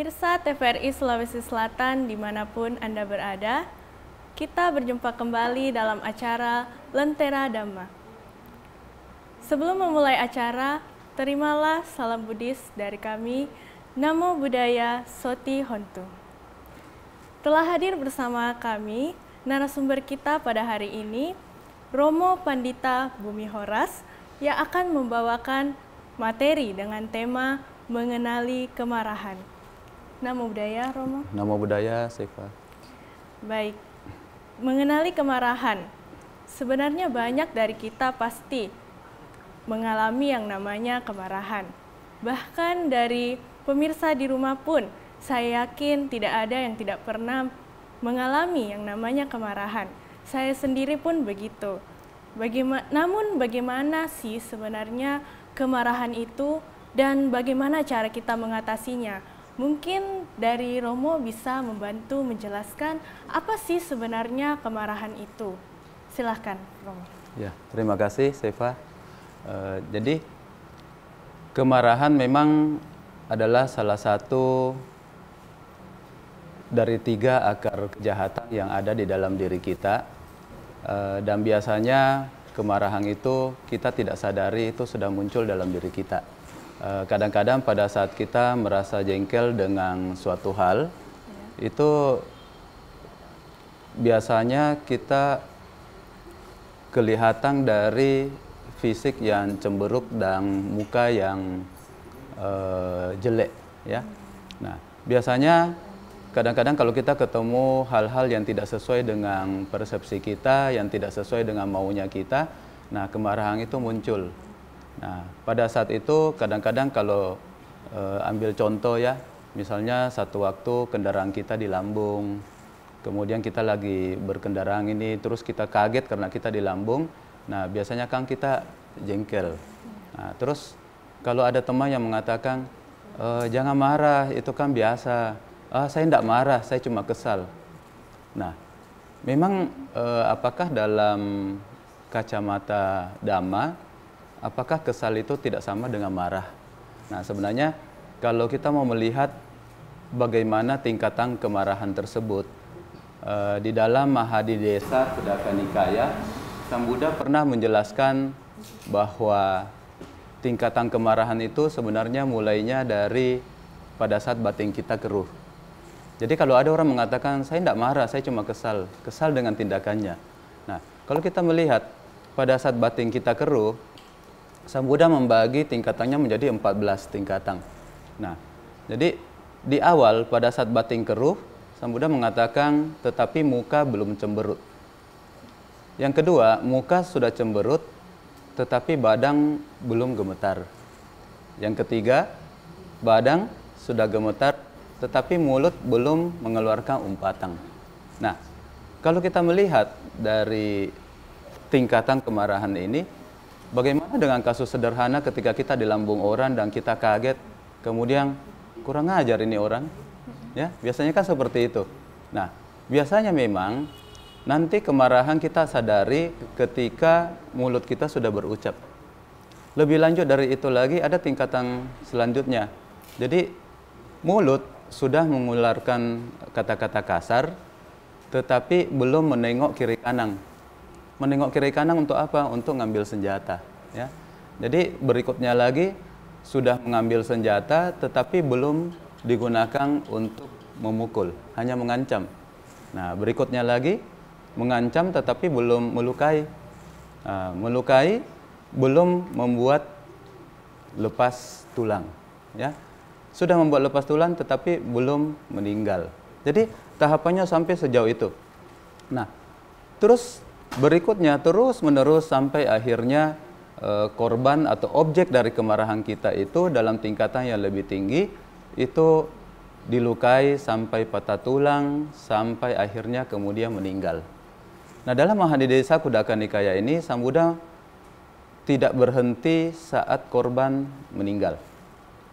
Pemirsa TVRI Sulawesi Selatan dimanapun Anda berada, kita berjumpa kembali dalam acara Lentera Dhamma. Sebelum memulai acara, terimalah salam Buddhis dari kami, Namo Buddhaya Soti Hontu. Telah hadir bersama kami, narasumber kita pada hari ini, Romo Pandita Bumi Horas, yang akan membawakan materi dengan tema mengenali kemarahan. Namo Buddhaya, Romo. Namo Buddhaya, Seva. Baik, mengenali kemarahan. Sebenarnya banyak dari kita pasti mengalami yang namanya kemarahan. Bahkan dari pemirsa di rumah pun, saya yakin tidak ada yang tidak pernah mengalami yang namanya kemarahan. Saya sendiri pun begitu. Namun bagaimana sih sebenarnya kemarahan itu dan bagaimana cara kita mengatasinya? Mungkin dari Romo bisa membantu menjelaskan apa sih sebenarnya kemarahan itu. Silahkan, Romo. Ya, terima kasih, Seva. Jadi, kemarahan memang adalah salah satu dari 3 akar kejahatan yang ada di dalam diri kita. Dan biasanya kemarahan itu kita tidak sadari itu sudah muncul dalam diri kita. Kadang-kadang pada saat kita merasa jengkel dengan suatu hal, itu biasanya kita kelihatan dari fisik yang cemberut dan muka yang jelek, ya. Nah, biasanya kadang-kadang kalau kita ketemu hal-hal yang tidak sesuai dengan persepsi kita, yang tidak sesuai dengan maunya kita, nah kemarahan itu muncul. Nah, pada saat itu kadang-kadang kalau ambil contoh ya, misalnya satu waktu kendaraan kita di lambung, kemudian kita lagi berkendaraan ini, terus kita kaget karena kita di lambung, nah biasanya kan kita jengkel. Nah, terus kalau ada teman yang mengatakan, jangan marah, itu kan biasa. Saya tidak marah, saya cuma kesal. Nah, memang apakah dalam kacamata Dhamma, apakah kesal itu tidak sama dengan marah? Nah, sebenarnya kalau kita mau melihat bagaimana tingkatan kemarahan tersebut, di dalam Mahadidesa Khuddaka Nikaya, Sang Buddha pernah menjelaskan bahwa tingkatan kemarahan itu sebenarnya mulainya dari pada saat batin kita keruh. Jadi kalau ada orang mengatakan, saya tidak marah, saya cuma kesal dengan tindakannya. Nah, kalau kita melihat pada saat batin kita keruh, Sang Buddha membagi tingkatannya menjadi 14 tingkatan. Nah, jadi di awal pada saat batin keruh, Sang Buddha mengatakan tetapi muka belum cemberut. Yang kedua, muka sudah cemberut tetapi badan belum gemetar. Yang ketiga, badan sudah gemetar tetapi mulut belum mengeluarkan umpatan. Nah, kalau kita melihat dari tingkatan kemarahan ini, bagaimana dengan kasus sederhana ketika kita di lambung orang dan kita kaget, kemudian kurang ajar ini orang? Ya, biasanya kan seperti itu. Nah, biasanya memang nanti kemarahan kita sadari ketika mulut kita sudah berucap. Lebih lanjut dari itu lagi, ada tingkatan selanjutnya. Jadi, mulut sudah mengeluarkan kata-kata kasar, tetapi belum menengok kiri kanan. Menengok kiri kanan untuk apa? Untuk ngambil senjata. Ya. Jadi berikutnya lagi sudah mengambil senjata, tetapi belum digunakan untuk memukul, hanya mengancam. Nah, berikutnya lagi mengancam, tetapi belum melukai. Melukai belum membuat lepas tulang. Ya. Sudah membuat lepas tulang, tetapi belum meninggal. Jadi tahapannya sampai sejauh itu. Nah, terus berikutnya terus-menerus sampai akhirnya korban atau objek dari kemarahan kita itu dalam tingkatan yang lebih tinggi, itu dilukai sampai patah tulang, sampai akhirnya kemudian meninggal. Nah, dalam Mahadidesa Khuddaka Nikaya ini, Sang Buddha tidak berhenti saat korban meninggal.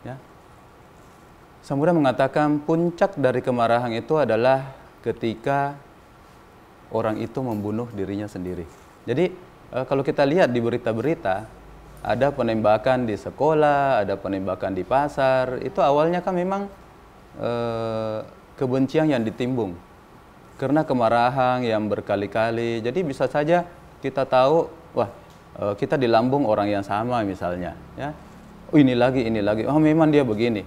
Ya. Sang Buddha mengatakan puncak dari kemarahan itu adalah ketika orang itu membunuh dirinya sendiri. Jadi kalau kita lihat di berita-berita, ada penembakan di sekolah, ada penembakan di pasar, itu awalnya kan memang kebencian yang ditimbun karena kemarahan yang berkali-kali. Jadi bisa saja kita tahu, wah kita di lambung orang yang sama misalnya, ya. Oh ini lagi, oh memang dia begini.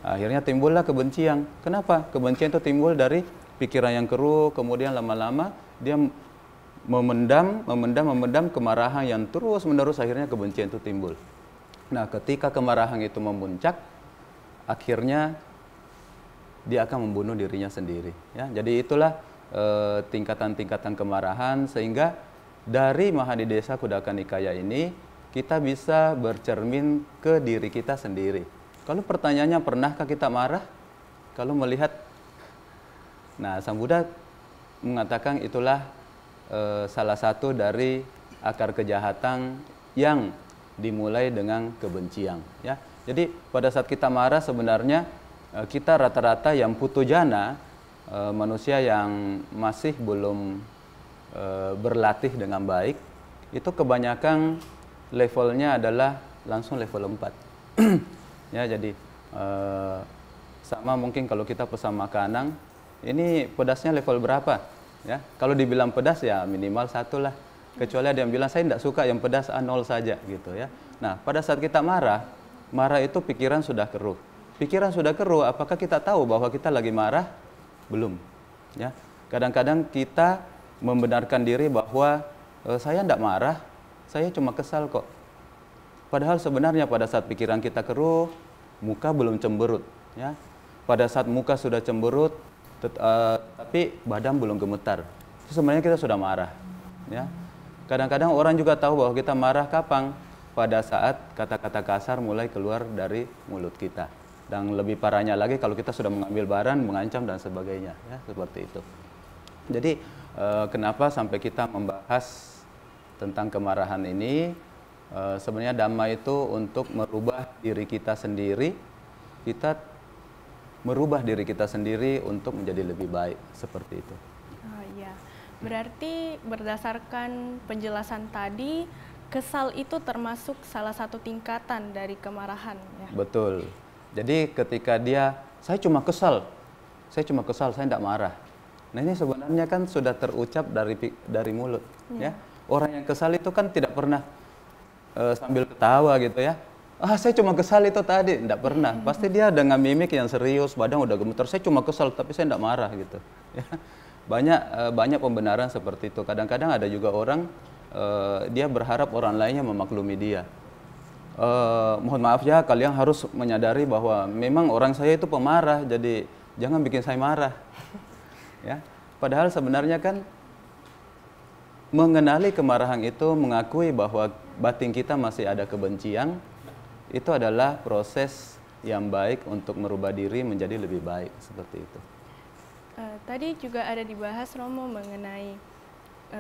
Akhirnya timbullah kebencian. Kenapa? Kebencian itu timbul dari pikiran yang keruh, kemudian lama-lama dia memendam kemarahan yang terus-menerus, akhirnya kebencian itu timbul. Nah, ketika kemarahan itu memuncak, akhirnya dia akan membunuh dirinya sendiri. Ya, jadi itulah tingkatan-tingkatan kemarahan, sehingga dari Mahadidesa Kudaka Nikaya ini kita bisa bercermin ke diri kita sendiri. Kalau pertanyaannya, pernahkah kita marah? Kalau melihat, nah Sang Buddha mengatakan itulah salah satu dari akar kejahatan yang dimulai dengan kebencian. Ya, jadi pada saat kita marah sebenarnya kita rata-rata yang putujana, manusia yang masih belum berlatih dengan baik, itu kebanyakan levelnya adalah langsung level 4. Ya, jadi sama mungkin kalau kita pesan makanan, ini pedasnya level berapa? Ya, kalau dibilang pedas ya minimal 1 lah. Kecuali ada yang bilang saya tidak suka yang pedas, 0 saja gitu ya. Nah, pada saat kita marah itu pikiran sudah keruh. Pikiran sudah keruh, apakah kita tahu bahwa kita lagi marah? Belum. Ya, kadang-kadang kita membenarkan diri bahwa saya tidak marah, saya cuma kesal kok. Padahal sebenarnya pada saat pikiran kita keruh, muka belum cemberut. Ya, pada saat muka sudah cemberut, tapi badan belum gemetar, itu sebenarnya kita sudah marah. Ya, kadang-kadang orang juga tahu bahwa kita marah kapan? Pada saat kata-kata kasar mulai keluar dari mulut kita. Dan lebih parahnya lagi kalau kita sudah mengambil barang, mengancam dan sebagainya, ya, seperti itu. Jadi kenapa sampai kita membahas tentang kemarahan ini? Sebenarnya Dhamma itu untuk merubah diri kita sendiri. Kita merubah diri kita sendiri untuk menjadi lebih baik, seperti itu. Oh iya, berarti berdasarkan penjelasan tadi, kesal itu termasuk salah satu tingkatan dari kemarahan, ya? Betul. Jadi ketika saya cuma kesal, saya tidak marah. Nah, ini sebenarnya kan sudah terucap dari mulut, ya. Orang yang kesal itu kan tidak pernah sambil ketawa gitu ya. Saya cuma kesal itu tadi, tidak pernah. Pasti dia dengan mimik yang serius, badan udah gemetar. Saya cuma kesal, tapi saya tidak marah gitu. Ya. Banyak pembenaran seperti itu. Kadang-kadang ada juga orang dia berharap orang lainnya memaklumi dia. Mohon maaf ya, kalian harus menyadari bahwa memang orang saya itu pemarah, jadi jangan bikin saya marah. Ya, padahal sebenarnya kan mengenali kemarahan itu, mengakui bahwa batin kita masih ada kebencian, itu adalah proses yang baik untuk merubah diri menjadi lebih baik, seperti itu. Tadi juga ada dibahas Romo mengenai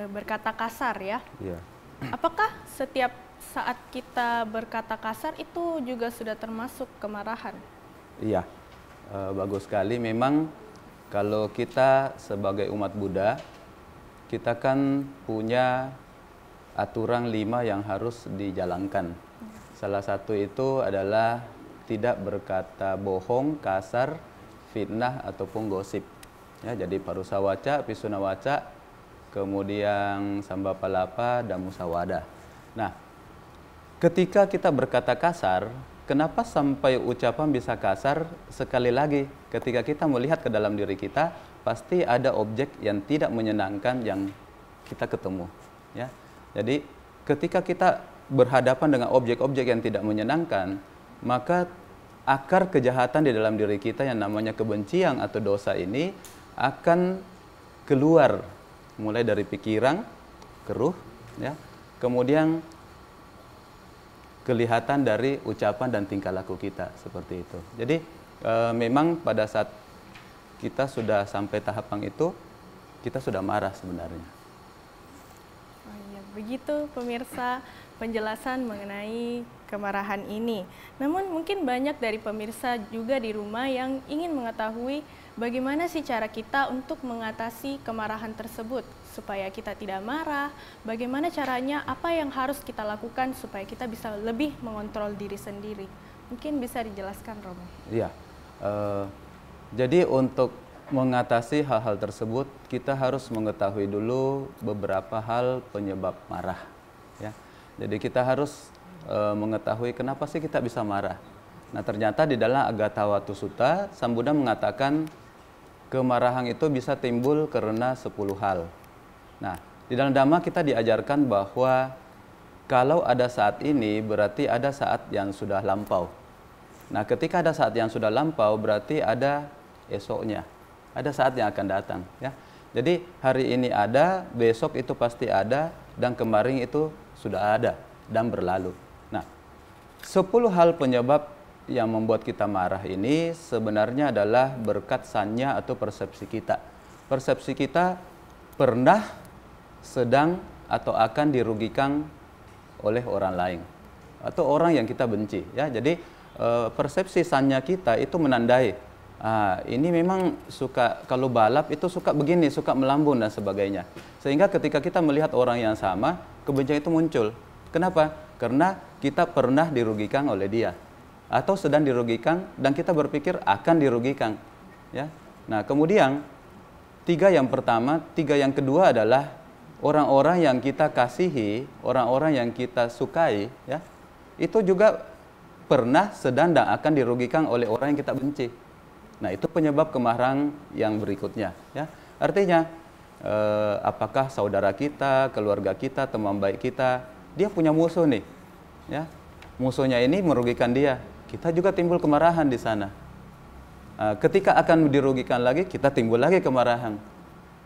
berkata kasar, ya. Iya. Apakah setiap saat kita berkata kasar itu juga sudah termasuk kemarahan? Iya, bagus sekali. Memang kalau kita sebagai umat Buddha, kita kan punya aturan 5 yang harus dijalankan. Salah satu itu adalah tidak berkata bohong, kasar, fitnah ataupun gosip. Ya, jadi parusa waca, pisuna waca, kemudian sambapalapa dan musawada. Nah, ketika kita berkata kasar, kenapa sampai ucapan bisa kasar? Sekali lagi, ketika kita melihat ke dalam diri kita, pasti ada objek yang tidak menyenangkan yang kita ketemu. Ya, jadi ketika kita berhadapan dengan objek-objek yang tidak menyenangkan, maka akar kejahatan di dalam diri kita yang namanya kebencian atau dosa ini akan keluar mulai dari pikiran keruh, ya, kemudian kelihatan dari ucapan dan tingkah laku kita, seperti itu. Jadi memang pada saat kita sudah sampai tahapan itu, kita sudah marah sebenarnya. Oh iya, begitu pemirsa penjelasan mengenai kemarahan ini. Namun mungkin banyak dari pemirsa juga di rumah yang ingin mengetahui bagaimana sih cara kita untuk mengatasi kemarahan tersebut supaya kita tidak marah, bagaimana caranya, apa yang harus kita lakukan supaya kita bisa lebih mengontrol diri sendiri. Mungkin bisa dijelaskan, Romo. Iya, Jadi untuk mengatasi hal-hal tersebut, kita harus mengetahui dulu beberapa hal penyebab marah. Ya. Jadi kita harus mengetahui kenapa sih kita bisa marah. Nah ternyata di dalam Agatawattu Sutta, Sang Buddha mengatakan kemarahan itu bisa timbul karena 10 hal. Nah di dalam Dhamma kita diajarkan bahwa kalau ada saat ini berarti ada saat yang sudah lampau. Nah ketika ada saat yang sudah lampau berarti ada esoknya, ada saat yang akan datang. Ya. Jadi hari ini ada, besok itu pasti ada, dan kemarin itu sudah ada dan berlalu. Nah 10 hal penyebab yang membuat kita marah ini sebenarnya adalah berkat sanya atau persepsi kita. Persepsi kita pernah, sedang, atau akan dirugikan oleh orang lain atau orang yang kita benci. Ya, jadi persepsi sanya kita itu menandai ini memang suka, kalau balap itu suka begini, suka melambung dan sebagainya. Sehingga ketika kita melihat orang yang sama, kebencian itu muncul. Kenapa? Karena kita pernah dirugikan oleh dia atau sedang dirugikan dan kita berpikir akan dirugikan. Ya. Nah kemudian tiga yang kedua adalah orang-orang yang kita kasihi, orang-orang yang kita sukai, ya, itu juga pernah, sedang, dan akan dirugikan oleh orang yang kita benci. Nah, itu penyebab kemarahan yang berikutnya. Ya. Artinya, apakah saudara kita, keluarga kita, teman baik kita, dia punya musuh nih, ya, musuhnya ini merugikan dia, kita juga timbul kemarahan di sana. Ketika akan dirugikan lagi, kita timbul lagi kemarahan.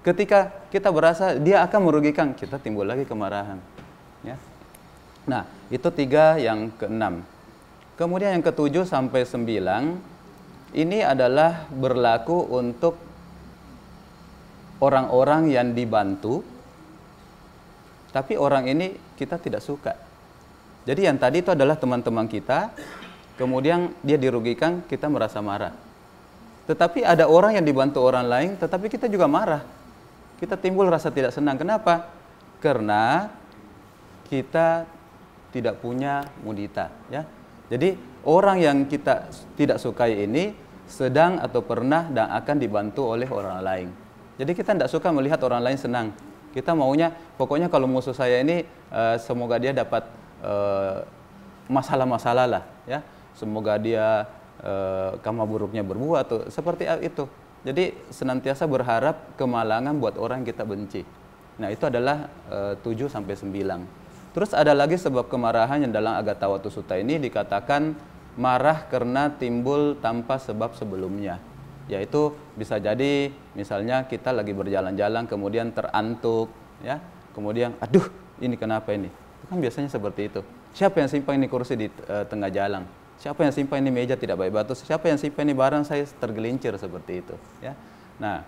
Ketika kita berasa dia akan merugikan, kita timbul lagi kemarahan. Ya. Nah, itu tiga yang keenam. Kemudian yang ketujuh sampai 9, ini adalah berlaku untuk orang-orang yang dibantu, tapi orang ini kita tidak suka. Jadi yang tadi itu adalah teman-teman kita, kemudian dia dirugikan, kita merasa marah. Tetapi ada orang yang dibantu orang lain, tetapi kita juga marah. Kita timbul rasa tidak senang. Kenapa? Karena kita tidak punya mudita. Ya. Jadi orang yang kita tidak sukai ini sedang atau pernah dan akan dibantu oleh orang lain. Jadi kita tidak suka melihat orang lain senang. Kita maunya, pokoknya kalau musuh saya ini semoga dia dapat masalah-masalah lah. Ya. Semoga dia karma buruknya berbuat atau seperti itu. Jadi senantiasa berharap kemalangan buat orang yang kita benci. Nah itu adalah 7 sampai 9. Terus ada lagi sebab kemarahan yang dalam Agatawattu Sutta ini dikatakan marah karena timbul tanpa sebab sebelumnya. Yaitu bisa jadi misalnya kita lagi berjalan-jalan kemudian terantuk, ya, kemudian aduh ini kenapa ini? Kan biasanya seperti itu. Siapa yang simpan ini kursi di tengah jalan? Siapa yang simpan ini meja tidak baik batu? Siapa yang simpan ini barang saya tergelincir seperti itu? Ya. Nah,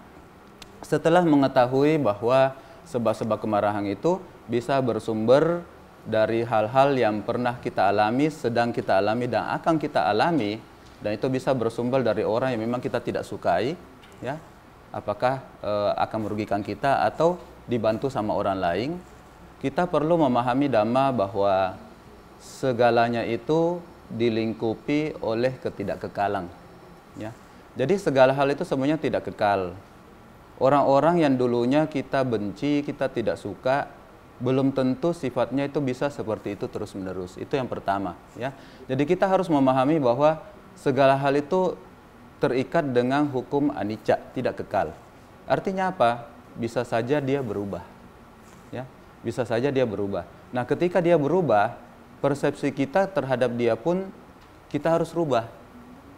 setelah mengetahui bahwa sebab-sebab kemarahan itu bisa bersumber dari hal-hal yang pernah kita alami, sedang kita alami, dan akan kita alami, dan itu bisa bersumber dari orang yang memang kita tidak sukai, ya. Apakah akan merugikan kita atau dibantu sama orang lain? Kita perlu memahami Dhamma bahwa segalanya itu dilingkupi oleh ketidakkekalan. Ya. Jadi segala hal itu semuanya tidak kekal. Orang-orang yang dulunya kita benci, kita tidak suka, belum tentu sifatnya itu bisa seperti itu terus-menerus. Itu yang pertama. Ya. Jadi kita harus memahami bahwa segala hal itu terikat dengan hukum anicca, tidak kekal. Artinya apa? Bisa saja dia berubah. Ya. Bisa saja dia berubah. Nah ketika dia berubah, persepsi kita terhadap dia pun kita harus rubah.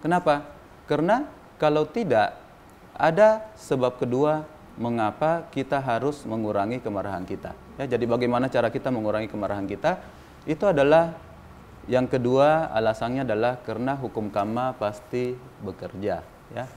Kenapa? Karena kalau tidak, ada sebab kedua mengapa kita harus mengurangi kemarahan kita. Ya, jadi bagaimana cara kita mengurangi kemarahan kita? Itu adalah yang kedua, alasannya adalah karena hukum karma pasti bekerja. Ya.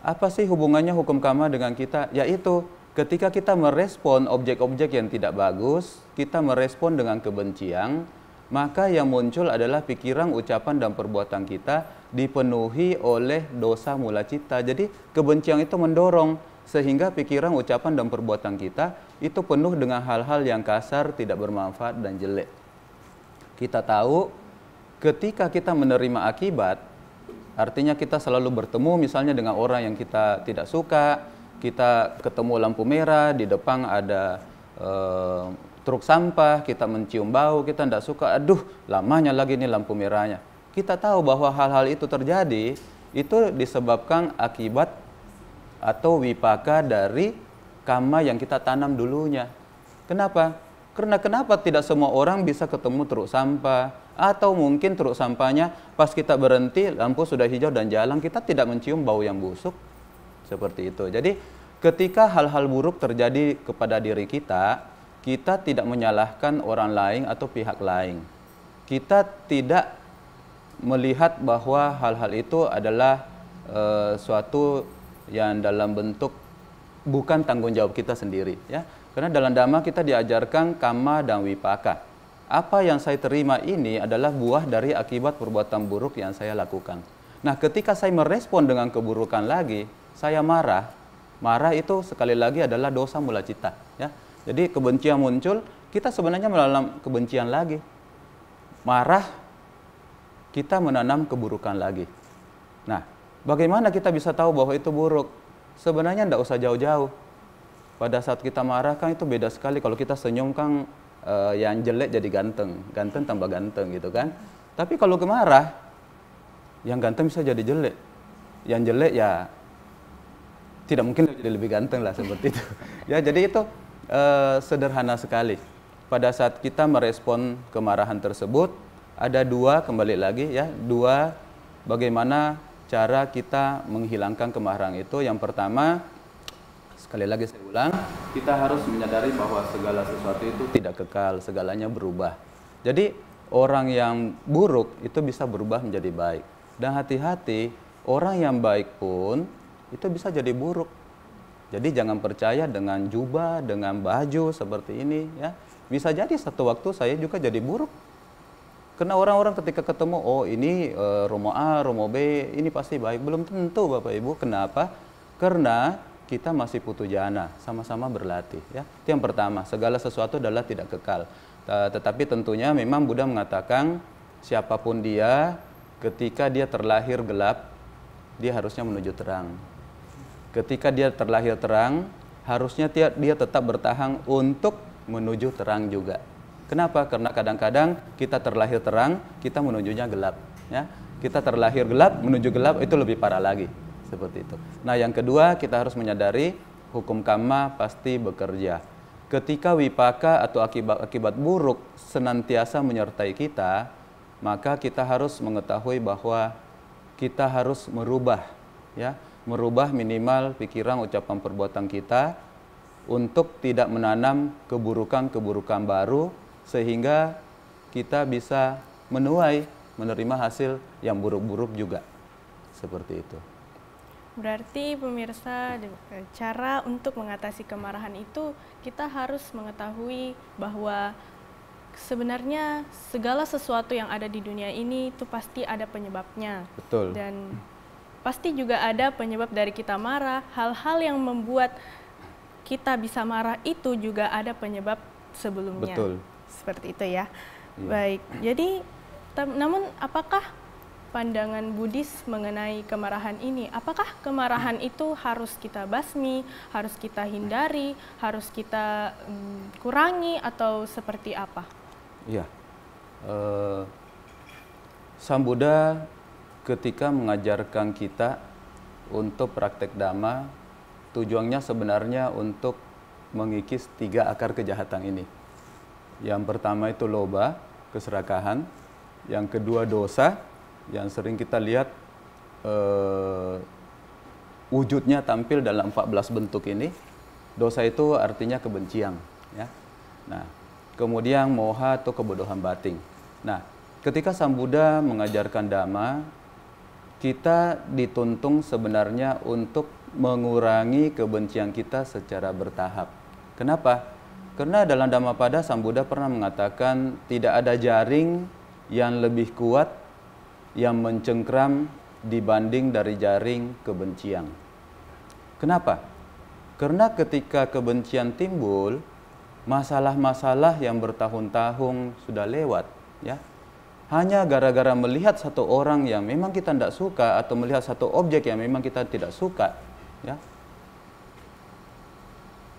Apa sih hubungannya hukum karma dengan kita? Yaitu ketika kita merespon objek-objek yang tidak bagus, kita merespon dengan kebencian, maka yang muncul adalah pikiran, ucapan, dan perbuatan kita dipenuhi oleh dosa mula cipta. Jadi kebencian itu mendorong sehingga pikiran, ucapan, dan perbuatan kita itu penuh dengan hal-hal yang kasar, tidak bermanfaat, dan jelek. Kita tahu ketika kita menerima akibat, Artinya kita selalu bertemu misalnya dengan orang yang kita tidak suka, kita ketemu lampu merah, di depan ada truk sampah, kita mencium bau, kita tidak suka, aduh lamanya lagi nih lampu merahnya. Kita tahu bahwa hal-hal itu terjadi, itu disebabkan akibat atau wipaka dari karma yang kita tanam dulunya. Kenapa? Karena kenapa tidak semua orang bisa ketemu truk sampah, atau mungkin truk sampahnya pas kita berhenti lampu sudah hijau dan jalan, kita tidak mencium bau yang busuk. Seperti itu. Jadi ketika hal-hal buruk terjadi kepada diri kita tidak menyalahkan orang lain atau pihak lain. Kita tidak melihat bahwa hal-hal itu adalah suatu yang dalam bentuk bukan tanggung jawab kita sendiri, ya. Karena dalam Dhamma kita diajarkan kamma dan wipaka. Apa yang saya terima ini adalah buah dari akibat perbuatan buruk yang saya lakukan. Nah, ketika saya merespon dengan keburukan lagi, saya marah. Marah itu sekali lagi adalah dosa mula cita, ya. Jadi kebencian muncul, kita sebenarnya menanam kebencian lagi. Marah, kita menanam keburukan lagi. Nah, bagaimana kita bisa tahu bahwa itu buruk? Sebenarnya tidak usah jauh-jauh. Pada saat kita marah kan itu beda sekali. Kalau kita senyum kan yang jelek jadi ganteng, ganteng tambah ganteng gitu kan. Tapi kalau kemarah, yang ganteng bisa jadi jelek, yang jelek ya tidak mungkin jadi lebih ganteng lah, seperti itu. Ya, jadi itu sederhana sekali. Pada saat kita merespon kemarahan tersebut, ada dua, kembali lagi ya, dua bagaimana cara kita menghilangkan kemarahan itu. Yang pertama, sekali lagi saya ulang, kita harus menyadari bahwa segala sesuatu itu tidak kekal, segalanya berubah. Jadi orang yang buruk itu bisa berubah menjadi baik. Dan hati-hati, orang yang baik pun itu bisa jadi buruk. Jadi jangan percaya dengan jubah, dengan baju seperti ini, ya. Bisa jadi satu waktu saya juga jadi buruk. Karena orang-orang ketika ketemu, oh ini Romo A, Romo B, ini pasti baik. Belum tentu Bapak Ibu. Kenapa? Karena kita masih putu jana, sama-sama berlatih, ya. Itu yang pertama, segala sesuatu adalah tidak kekal. Tetapi tentunya memang Buddha mengatakan siapapun dia, ketika dia terlahir gelap, dia harusnya menuju terang. Ketika dia terlahir terang, harusnya dia tetap bertahan untuk menuju terang juga. Kenapa? Karena kadang-kadang kita terlahir terang, kita menujunya gelap, ya. Kita terlahir gelap, menuju gelap itu lebih parah lagi. Seperti itu. Nah, yang kedua, kita harus menyadari hukum karma pasti bekerja. Ketika wipaka atau akibat buruk senantiasa menyertai kita, maka kita harus mengetahui bahwa kita harus merubah, ya, merubah minimal pikiran, ucapan, perbuatan kita untuk tidak menanam keburukan-keburukan baru, sehingga kita bisa menuai, menerima hasil yang buruk-buruk juga. Seperti itu. Berarti pemirsa, cara untuk mengatasi kemarahan itu kita harus mengetahui bahwa sebenarnya segala sesuatu yang ada di dunia ini itu pasti ada penyebabnya. Betul. Dan pasti juga ada penyebab dari kita marah. Hal-hal yang membuat kita bisa marah itu juga ada penyebab sebelumnya. Betul. Seperti itu ya. Iya. Baik, jadi namun apakah pandangan Buddhis mengenai kemarahan ini? Apakah kemarahan itu harus kita basmi, harus kita hindari, harus kita kurangi, atau seperti apa? Iya. Sang Buddha ketika mengajarkan kita untuk praktek Dhamma, tujuannya sebenarnya untuk mengikis 3 akar kejahatan ini. Yang pertama itu loba, keserakahan. Yang kedua dosa, yang sering kita lihat wujudnya tampil dalam 14 bentuk ini. Dosa itu artinya kebencian, ya. Nah, kemudian moha atau kebodohan batin. Nah, ketika Sang Buddha mengajarkan Dhamma, kita dituntun sebenarnya untuk mengurangi kebencian kita secara bertahap. Kenapa? Karena dalam Dhammapada Sang Buddha pernah mengatakan tidak ada jaring yang lebih kuat yang mencengkram dibanding dari jaring kebencian. Kenapa? Karena ketika kebencian timbul, masalah-masalah yang bertahun-tahun sudah lewat, ya, hanya gara-gara melihat satu orang yang memang kita tidak suka atau melihat satu objek yang memang kita tidak suka, ya,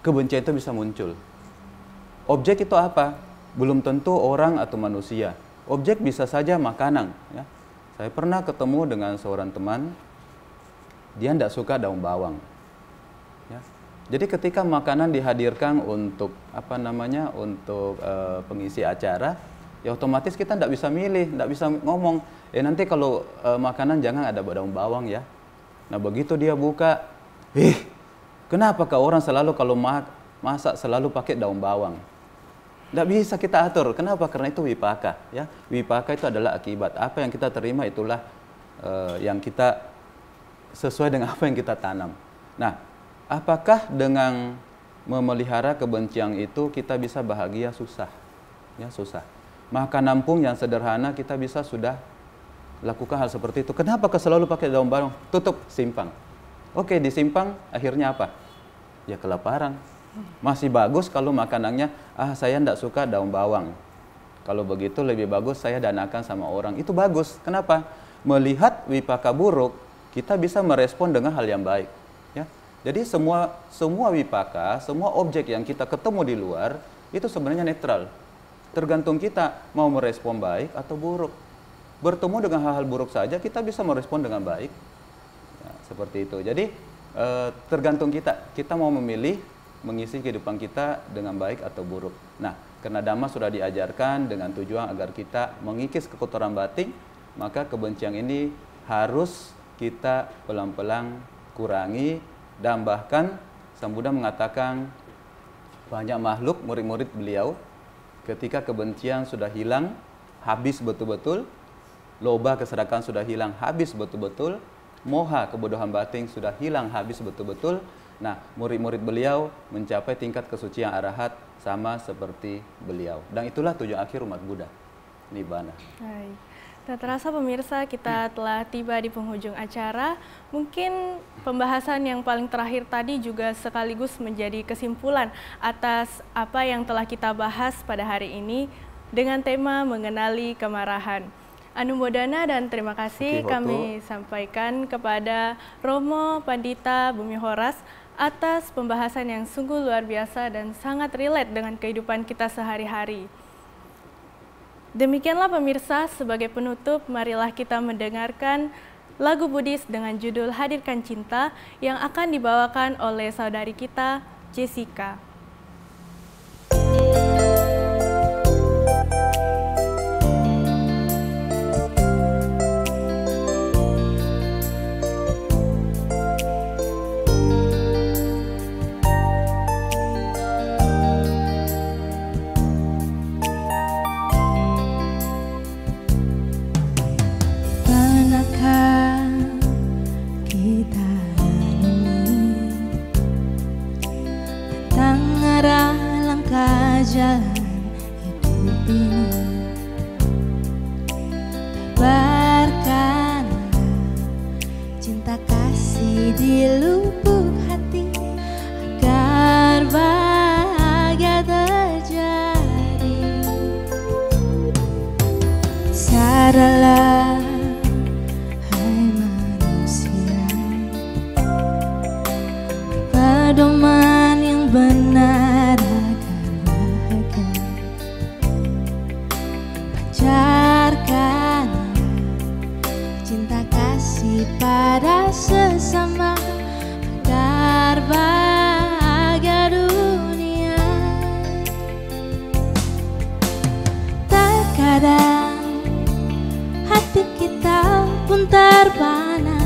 kebencian itu bisa muncul. Objek itu apa? Belum tentu orang atau manusia. Objek bisa saja makanan. Ya. Saya pernah ketemu dengan seorang teman, dia tidak suka daun bawang. Ya. Jadi ketika makanan dihadirkan untuk untuk pengisi acara, ya otomatis kita tidak bisa milih, tidak bisa ngomong. Nanti kalau makanan jangan ada daun bawang ya. Nah begitu dia buka, kenapa orang selalu kalau masak selalu pakai daun bawang? Tidak bisa kita atur. Kenapa? Karena itu wipaka. Ya, wipaka itu adalah akibat. Apa yang kita terima itulah yang kita sesuai dengan apa yang kita tanam. Nah, apakah dengan memelihara kebencian itu kita bisa bahagia? Susah. Ya, susah. Makan nampung yang sederhana kita bisa sudah lakukan hal seperti itu. Kenapa selalu pakai daun bawang? Tutup, simpang. Oke, disimpang, akhirnya apa? Ya kelaparan. Masih bagus kalau makanannya, saya tidak suka daun bawang. Kalau begitu lebih bagus saya danakan sama orang. Itu bagus. Kenapa? Melihat wipaka buruk, kita bisa merespon dengan hal yang baik. Ya. Jadi semua wipaka, semua objek yang kita ketemu di luar, itu sebenarnya netral. Tergantung kita mau merespon baik atau buruk. Bertemu dengan hal-hal buruk saja, kita bisa merespon dengan baik. Ya, seperti itu. Jadi tergantung kita mau memilih mengisi kehidupan kita dengan baik atau buruk. Nah, karena Dhamma sudah diajarkan dengan tujuan agar kita mengikis kekotoran batin, maka kebencian ini harus kita pelan-pelan kurangi. Dan bahkan Sang Buddha mengatakan banyak makhluk murid-murid beliau ketika kebencian sudah hilang, habis betul-betul, loba keserakan sudah hilang, habis betul-betul, moha kebodohan batin sudah hilang, habis betul-betul. Nah, murid-murid beliau mencapai tingkat kesucian arahat sama seperti beliau. Dan itulah tujuan akhir umat Buddha, Nibbana. Baik. Tak terasa pemirsa, kita telah tiba di penghujung acara. Mungkin pembahasan yang paling terakhir tadi juga sekaligus menjadi kesimpulan atas apa yang telah kita bahas pada hari ini dengan tema mengenali kemarahan. Anumodana dan terima kasih kami sampaikan kepada Romo Pandita Bumi Horas atas pembahasan yang sungguh luar biasa dan sangat relate dengan kehidupan kita sehari-hari. Demikianlah pemirsa, sebagai penutup marilah kita mendengarkan lagu Buddhis dengan judul Hadirkan Cinta yang akan dibawakan oleh saudari kita, Jessica. Jalan hidup ini, tebarkanlah cinta kasih di lubuk hati agar bahagia terjadi. Sadarlah hai manusia, pedoman yang benar pancarkanlah cinta kasih pada sesama agar bahagia dunia. Terkadang hati kita pun terpana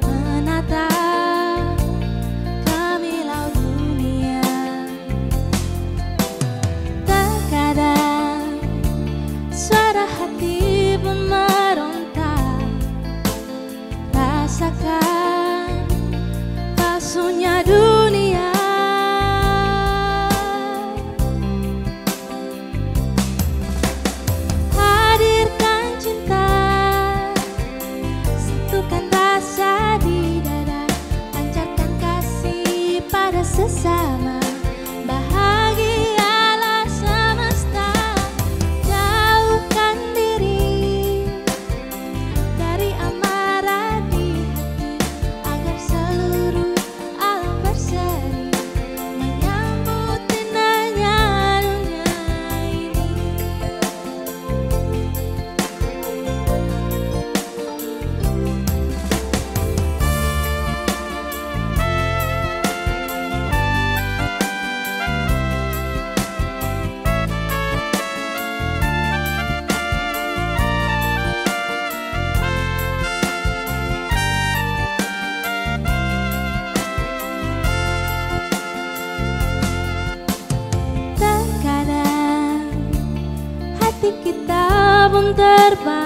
menatap terbang